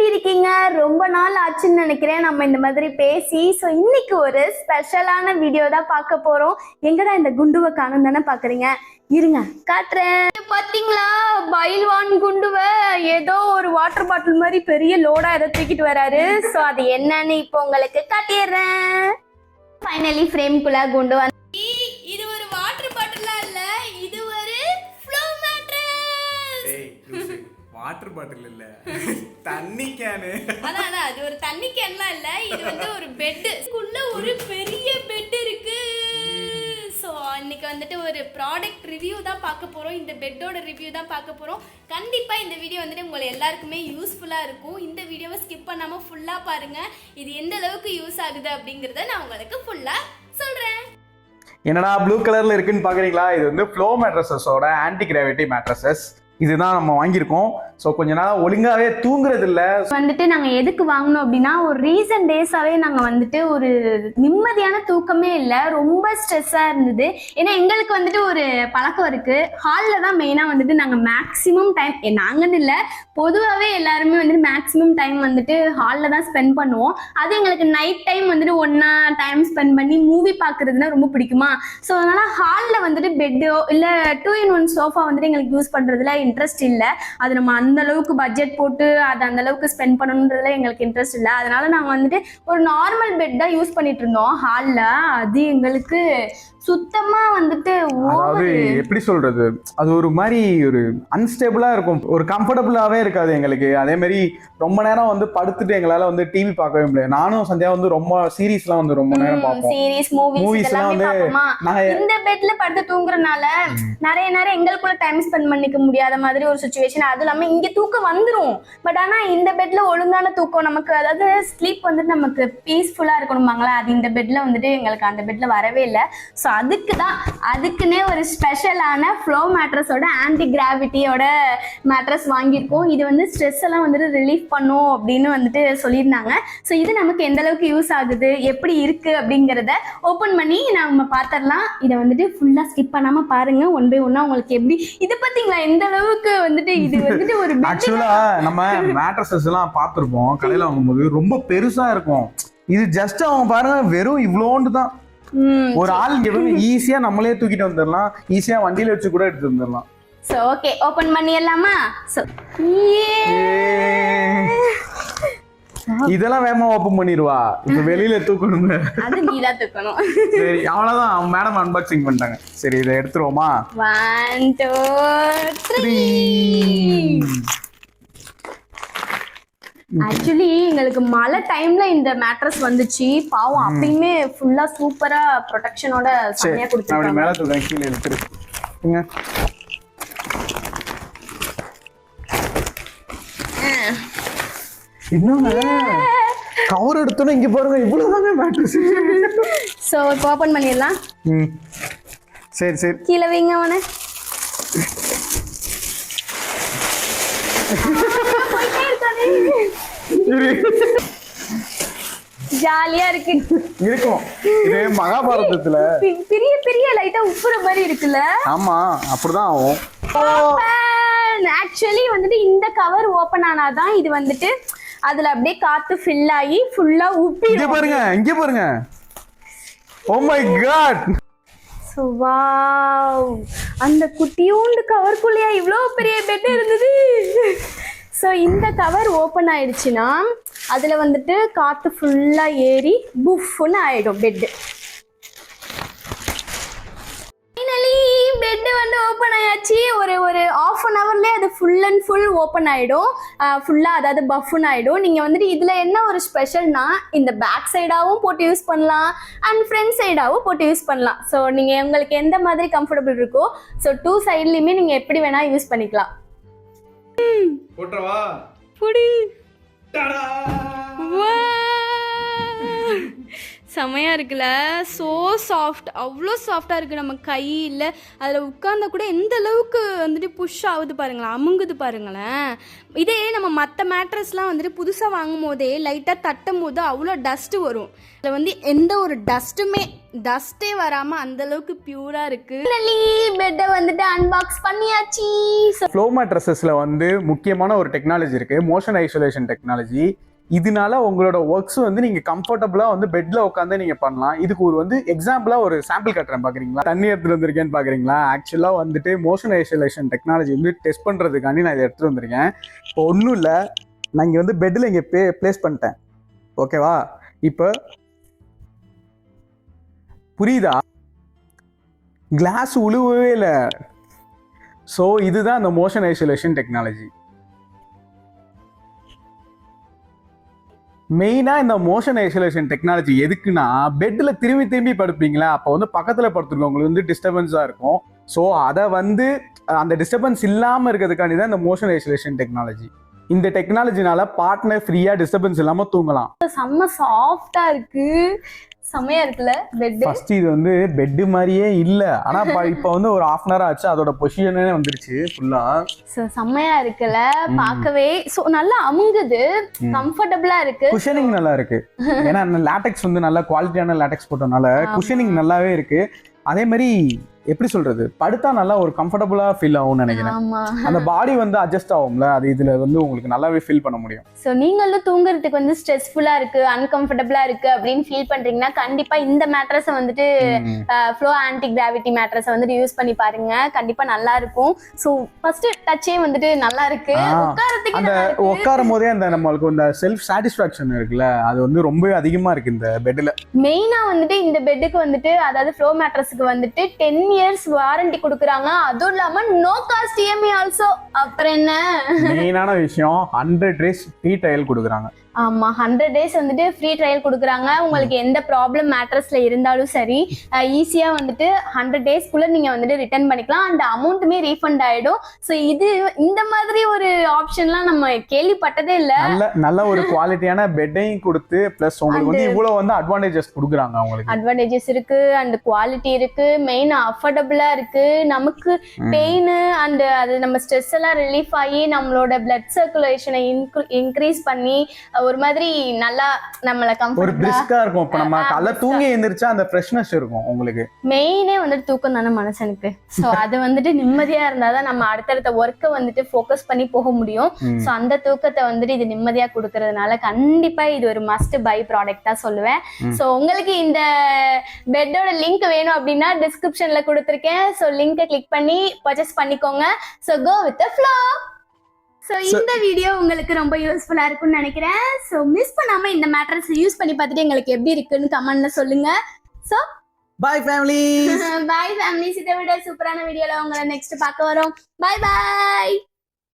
இருக்கீங்க? ரொம்ப நாள் ஆச்சுன்னு நினைக்கிறேன் நம்ம இந்த மாதிரி பேசி. ஸோ இன்னைக்கு ஒரு ஸ்பெஷலான வீடியோ தான் பார்க்க போறோம். எங்கடா இந்த குண்டுவை காணும் தானே பாக்குறீங்க? இருங்க காட்டுறேன். பாத்தீங்களா பைல்வான் குண்டுவை ஏதோ ஒரு வாட்டர் பாட்டில் மாதிரி பெரிய லோடா ஏதோ தூக்கிட்டு வராரு. ஸோ அது என்னன்னு இப்போ உங்களுக்கு காட்டிடுறேன். ஃபைனலி ஃப்ரேம்குள்ள குண்டு வந்து இது ஒரு வாட்டர் பாட்டிலா இல்ல, இது ஒரு ஃப்ளோ மேட்ரஸ். வாட்டர் பாட்டில் இல்ல, தண்ணி கேனு. அதான் அது ஒரு தண்ணி கேன்லாம் இல்ல, இது வந்து ஒரு பெட். உள்ள ஒரு பெரிய பெட் இருக்கு. ஸோ இன்னைக்கு வந்துட்டு ஒரு ப்ராடக்ட் ரிவ்யூ தான் பார்க்க போறோம். இந்த பெட்டோட ரிவ்யூ தான் பார்க்க போறோம். கண்டிப்பா இந்த வீடியோ வந்துட்டு உங்களுக்கு எல்லாருக்குமே யூஸ்ஃபுல்லா இருக்கும். இந்த வீடியோவை ஸ்கிப் பண்ணாம ஃபுல்லா பாருங்க. இது எந்த அளவுக்கு யூஸ் ஆகுது அப்படிங்கறத நான் உங்களுக்கு ஃபுல்லா சொல்றேன். என்னடா ப்ளூ கலர்ல இருக்குன்னு பாக்குறீங்களா? இது வந்து ஃப்ளோ மேட்ரஸஸோட ஆன்டி கிராவிட்டி மேட்ரஸஸ். இதுதான் நம்ம வாங்கியிருக்கோம். ஸோ கொஞ்ச நாள் ஒழுங்காவே தூங்குறது இல்லை. வந்துட்டு நாங்கள் எதுக்கு வாங்கினோம் அப்படின்னா, ஒரு ரீசன்ட் டேஸாகவே நாங்கள் வந்துட்டு ஒரு நிம்மதியான தூக்கமே இல்லை, ரொம்ப ஸ்ட்ரெஸ்ஸாக இருந்தது. ஏன்னா எங்களுக்கு வந்துட்டு ஒரு பழக்கம் இருக்குது, ஹாலில் தான் மெயினாக வந்துட்டு நாங்கள் மேக்ஸிமம் டைம், நாங்கன்னு இல்லை பொதுவாகவே எல்லாருமே வந்துட்டு மேக்ஸிமம் டைம் வந்துட்டு ஹாலில் தான் ஸ்பெண்ட் பண்ணுவோம். அது எங்களுக்கு நைட் டைம் வந்துட்டு ஒன்றா டைம் ஸ்பெண்ட் பண்ணி மூவி பார்க்குறதுனா ரொம்ப பிடிக்குமா. ஸோ அதனால் ஹாலில் வந்துட்டு பெட்டோ இல்லை 2-in-1 சோஃபா வந்துட்டு எங்களுக்கு யூஸ் பண்ணுறதுல இன்ட்ரெஸ்ட் இல்லை. அது நம்ம அந்த அளவுக்கு பட்ஜெட் போட்டு அது அந்த அளவுக்கு ஸ்பெண்ட் பண்ணணுன்றதுல எங்களுக்கு இன்ட்ரெஸ்ட் இல்லை. அதனால நாங்கள் வந்துட்டு ஒரு நார்மல் பெட் தான் யூஸ் பண்ணிட்டு இருந்தோம் ஹாலில். அது எங்களுக்கு சுத்தமா வந்துட்டு எப்படி சொல்றது, அது ஒரு மாதிரி ஒரு அன்ஸ்டேபிளா இருக்கும், ஒரு கம்ஃபர்டபுளாவே இருக்காது எங்களுக்கு. அதே மாதிரி ரொம்ப நேரம் வந்து படுத்துட்டு எங்களால வந்து டிவி பார்க்கவே முடியாது. நானும் சந்தியா வந்து ரொம்ப சீரீஸ்லாம் வந்து ரொம்ப நேரம் பார்ப்போம். சீரீஸ் மூவிஸ்லாம் வந்து இந்த பெட்ல படுத்து தூங்குறனால நிறைய நேரம் எங்களுக்குள்ள டைம் ஸ்பெண்ட் பண்ணிக்க முடியாத மாதிரி ஒரு சிச்சுவேஷன். அது இல்லாம இங்க தூக்கம் வந்துரும், பட் ஆனா இந்த பெட்ல ஒழுங்கான தூக்கம் நமக்கு, அதாவது ஸ்லீப் வந்துட்டு நமக்கு பீஸ்ஃபுல்லா இருக்கணுமாங்களா, அது இந்த பெட்ல வந்துட்டு எங்களுக்கு அந்த பெட்ல வரவே இல்லை. ஸோ அதுக்குன்னே ஒரு ஸ்பெஷலான ஃப்ளோ மேட்ரஸோட ஆன்டி கிராவிட்டியோட மேட்ரஸ் வாங்கியிருக்கோம். இது வந்து ஸ்ட்ரெஸ் எல்லாம் வந்துட்டு ரிலீஃப் பண்ணும் அப்படின்னு வந்துட்டு சொல்லியிருந்தாங்க. ஸோ இது நமக்கு எந்த அளவுக்கு யூஸ் ஆகுது, எப்படி இருக்கு அப்படிங்கிறத ஓப்பன் பண்ணி நம்ம பார்த்துடலாம். இதை வந்துட்டு ஃபுல்லா ஸ்கிப் பண்ணாம பாருங்க, ஒன் பை ஒன்னா உங்களுக்கு எப்படி இது பார்த்தீங்களா எந்த அளவுக்கு வந்துட்டு இது வந்துட்டு ஒரு ஆக்சுவலா நம்ம மேட்ரஸஸ் எல்லாம் பார்த்துருப்போம் கடையில் வாங்கும்போது, ரொம்ப பெருசா இருக்கும். இது ஜஸ்ட் அவங்க பாருங்க வெறும் இவ்வளோண்டு தான். ஒரு ஆள் ஈஸியா நம்மளே தூக்கிட்டு வந்துடலாம், ஈஸியா வண்டியில வச்சு கூட எடுத்து வந்துடலாம். சோ ஓகே, ஓபன் பண்ணிடலாமா? சோ இதெல்லாம் வேகமா ஓபன் பண்ணிடுவா, இப்ப வெளியில தூக்கணும், அது நீதான் தூக்கணும். சரி அவ்வளவுதான், மேடம் அன்பாக்சிங் பண்ணிட்டாங்க. சரி இதை எடுத்துருவோமா? 1 2 3. ஆக்சுவலி எங்களுக்கு மழை டைம்ல இந்த மேட்ரஸ் வந்துச்சு, பாவம் அப்பயுமே ஃபுல்லா சூப்பரா ப்ரொடெக்ஷனோட செமையா கொடுத்துருக்காங்க. மேல தூக்கி கீழ எடுத்துருங்க. இன்னொன்னு கவர் எடுத்தோன்னா இங்க பாருங்க, இவ்வளவுதாங்க மேட்ரஸ். சோ இப்போ ஓபன் பண்ணிடலாம். சரி சரி கீழே வைங்க அவனை. ஜாலியா இருக்கு இருக்கும். இது மகாபாரதத்துல பெரிய பெரிய லைட்டா உப்புற மாதிரி இருக்குல்ல. ஆமா அப்படிதான் ஆகும். ஆக்சுவலி வந்துட்டு இந்த கவர் ஓபன் ஆனாதான் இது வந்துட்டு அதுல அப்படியே காத்து ஃபில் ஆகி ஃபுல்லா உப்பி. இங்க பாருங்க, இங்க பாருங்க. Oh my God. So wow, அந்த குட்டியோண்டு கவர்க்குள்ளயா இவ்ளோ பெரிய பெட் இருந்தது. ஸோ இந்த கவர் ஓப்பன் ஆயிடுச்சுன்னா அதில் வந்துட்டு காற்று ஃபுல்லாக ஏறி புஃப்னு ஆகிடும் பெட்டு. ஃபைனலி பெட்டு வந்து ஓப்பன் ஆயாச்சு. ஒரு 1/2 hourலேயே அது ஃபுல் அண்ட் ஃபுல் ஓப்பன் ஆகிடும் ஃபுல்லாக, அதாவது பஃப்னு ஆகிடும். நீங்கள் வந்துட்டு இதில் என்ன ஒரு ஸ்பெஷல்னா, இந்த பேக் சைடாகவும் போட்டு யூஸ் பண்ணலாம் அண்ட் ஃப்ரண்ட் சைடாகவும் போட்டு யூஸ் பண்ணலாம். ஸோ நீங்கள் உங்களுக்கு எந்த மாதிரி கம்ஃபர்டபுள் இருக்கோ, ஸோ 2 சைட்லேயுமே நீங்கள் எப்படி வேணால் யூஸ் பண்ணிக்கலாம். போட்றவா புடி. ஸோ செமையாக இருக்குல்ல, ஸோ சாஃப்ட், அவ்வளோ சாஃப்டாக இருக்குது. நம்ம கையில் அதில் உட்கார்ந்தா கூட எந்த அளவுக்கு வந்துட்டு புஷ் ஆகுது பாருங்களேன், அமுங்குது பாருங்களேன். இதே நம்ம மற்ற மேட்ரஸ்லாம் வந்துட்டு புதுசாக வாங்கும் போதே லைட்டாக தட்டும் போது அவ்வளோ டஸ்ட்டு வரும். அதில் வந்து எந்த ஒரு டஸ்ட்டே வராமல் அந்தளவுக்கு பியூராக இருக்குது. பெட்டை வந்துட்டு அன்பாக்ஸ் பண்ணியாச்சு. ஃப்ளோ மேட்ரஸஸ்ல வந்து முக்கியமான ஒரு டெக்னாலஜி இருக்கு, மோஷன் ஐசோலேஷன் டெக்னாலஜி. இதனால உங்களோட ஒர்க்ஸ் வந்து நீங்க கம்ஃபர்டபுளா வந்து பெட்ல உட்காந்து நீங்க பண்ணலாம். இதுக்கு ஒரு வந்து எக்ஸாம்பிளா ஒரு சாம்பிள் கட்டுறேன், பாக்குறீங்களா? தண்ணி எடுத்துட்டு வந்திருக்கேன்னு பாக்குறீங்களா? ஆக்சுவலா வந்துட்டு மோஷன் ஐசோலேஷன் டெக்னாலஜி வந்து டெஸ்ட் பண்றதுக்காண்டி நான் இதை எடுத்துட்டு வந்திருக்கேன். இப்போ ஒன்றும் இல்லை, நான் இங்க வந்து பெட்ல இங்க பிளேஸ் பண்ணிட்டேன். ஓகேவா? இப்போ புரியுதா? கிளாஸ் உழுவவே இல்லை. ஸோ இதுதான் அந்த மோஷன் ஐசோலேஷன் டெக்னாலஜி. மெயினாக இந்த மோஷன் ஐசோலேஷன் டெக்னாலஜி எதுக்குன்னா, பெட்டில் திரும்பி படுப்பீங்களா, அப்போ வந்து பக்கத்தில் படுத்துருக்கவங்களுக்கு வந்து டிஸ்டர்பன்ஸாக இருக்கும். ஸோ அதை வந்து அந்த டிஸ்டர்பன்ஸ் இல்லாமல் இருக்கிறதுக்காண்டி தான் இந்த மோஷன் ஐசோலேஷன் டெக்னாலஜி. இந்த டெக்னாலஜினால பார்ட்னர் ஃப்ரீயாக டிஸ்டர்பன்ஸ் இல்லாமல் தூங்கலாம். செம்ம சாஃப்டாக இருக்குது, செம்மையா இருக்குல்ல பெட். ஃபர்ஸ்ட் இது வந்து பெட் மாதிரியே இல்ல, ஆனா இப்போ வந்து ஒரு half an hour ஆச்சு, அதோட பொசிஷனே வந்துருச்சு ஃபுல்லா. சோ செம்மையா இருக்குல்ல பார்க்கவே. சோ நல்லா அமுங்குது, கம்ஃபர்ட்டபிளா இருக்கு, குஷனிங் நல்லா இருக்கு. ஏன்னா லாட்டெக்ஸ் வந்து நல்ல குவாலிட்டியான லாட்டெக்ஸ் போட்டனால குஷனிங் நல்லாவே இருக்கு. அதே மாதிரி எப்படி சொல்றது, படுத்தா நல்லா ஒரு கம்ஃபர்டபுளா ஃபீல் ஆகும்னு நினைக்கிறேன். அந்த பாடி வந்து அட்ஜஸ்ட் ஆகும்ல, அது இதுல வந்து உங்களுக்கு நல்லாவே ஃபீல் பண்ண முடியும். ஸோ நீங்களும் தூங்குறதுக்கு வந்து ஸ்ட்ரெஸ்ஃபுல்லா இருக்கு, அன்கம்ஃபர்டபுளா இருக்கு அப்படின்னு ஃபீல் பண்றீங்கன்னா கண்டிப்பா இந்த மேட்ரஸை வந்துட்டு ஃப்ளோ ஆன்டி கிராவிட்டி மேட்ரஸை வந்துட்டு யூஸ் பண்ணி பாருங்க, கண்டிப்பா நல்லா இருக்கும். ஸோ ஃபர்ஸ்ட் டச்சே வந்துட்டு நல்லா இருக்கு, உட்காரத்துக்கு அந்த உட்காரும் போதே அந்த நம்மளுக்கு அந்த செல்ஃப் சாட்டிஸ்ஃபேக்ஷன் இருக்குல்ல, அது வந்து ரொம்பவே அதிகமா இருக்கு இந்த பெட்ல. மெயினா வந்துட்டு இந்த பெட்டுக்கு வந்துட்டு, அதாவது ஃப்ளோ மேட்ரஸுக்கு வந்துட்டு 10 years வாரண்டி கொடுக்குறாங்க. அதுவும் இல்லாம நோ காஸ்ட் இஎம்ஐ ஆல்சோ. அப்புறம் என்ன மெயினான விஷயம், 100 days ஃப்ரீ ட்ரையல் கொடுக்குறாங்க. ஆமா, 100 days வந்துட்டு ஃப்ரீ ட்ரையல் கொடுக்குறாங்க. உங்களுக்கு எந்த ப்ராப்ளம் மேட்ரஸ்ல இருந்தாலும் சரி, ஈஸியா வந்துட்டு 100 daysக்குள்ள நீங்க வந்துட்டு ரிட்டர்ன் பண்ணிக்கலாம். அந்த அமௌண்ட்டுமே ரீஃபண்ட் ஆயிடும். ஸோ இது இந்த மாதிரி ஒரு ஆப்ஷன்லாம் நம்ம கேள்விப்பட்டதே இல்ல. நல்ல ஒரு குவாலிட்டியான பெட்டையும் கொடுத்து பிளஸ் உங்களுக்கு வந்து இவ்வளவு வந்து அட்வான்டேஜஸ் கொடுக்குறாங்க. உங்களுக்கு அட்வான்டேஜஸ் இருக்கு, அண்ட் குவாலிட்டி இருக்கு, மெயின் அஃபோர்டபுளா இருக்கு. நமக்கு பெயின் அண்ட் அது நம்ம ஸ்ட்ரெஸ் எல்லாம் ரிலீஃப் ஆகி நம்மளோட பிளட் சர்க்குலேஷனை இன்க்ரீஸ் பண்ணி ஒரு மாதிரி நல்லா நம்மள ஒரு பிரிஸ்கா இருக்கும். இப்ப நம்ம காலைல தூங்கி எழுந்திருச்சா அந்த ஃப்ரெஷ்னஸ் இருக்கும் உங்களுக்கு. மெயினே வந்துட்டு தூக்கம் தானே மனுஷனுக்கு. சோ அது வந்துட்டு நிம்மதியா இருந்தாதான் நம்ம அடுத்தடுத்த ஒர்க்கை வந்துட்டு ஃபோக்கஸ் பண்ணி போக முடியும். சோ அந்த தூக்கத்தை வந்துட்டு இது நிம்மதியா கொடுக்கறதுனால கண்டிப்பா இது ஒரு மஸ்ட் பை ப்ராடக்ட் தான் சொல்லுவேன். சோ உங்களுக்கு இந்த பெட்டோட லிங்க் வேணும் அப்படின்னா டிஸ்கிரிப்ஷன்ல கொடுத்துருக்கேன். சோ லிங்கை கிளிக் பண்ணி பர்ச்சேஸ் பண்ணிக்கோங்க. So go with the flow. So இந்த வீடியோ உங்களுக்கு ரொம்ப யூஸ்ஃபுல்லா இருக்கும்னு நினைக்கிறேன். ஸோ மிஸ் பண்ணாம இந்த மேட்ரஸ் யூஸ் பண்ணி பார்த்துட்டு எங்களுக்கு எப்படி இருக்குன்னு கமெண்ட்ல சொல்லுங்க. So by family, by families. இதை விட சூப்பரான வீடியோல உங்களை நெக்ஸ்ட் பார்க்க வரோம். By by.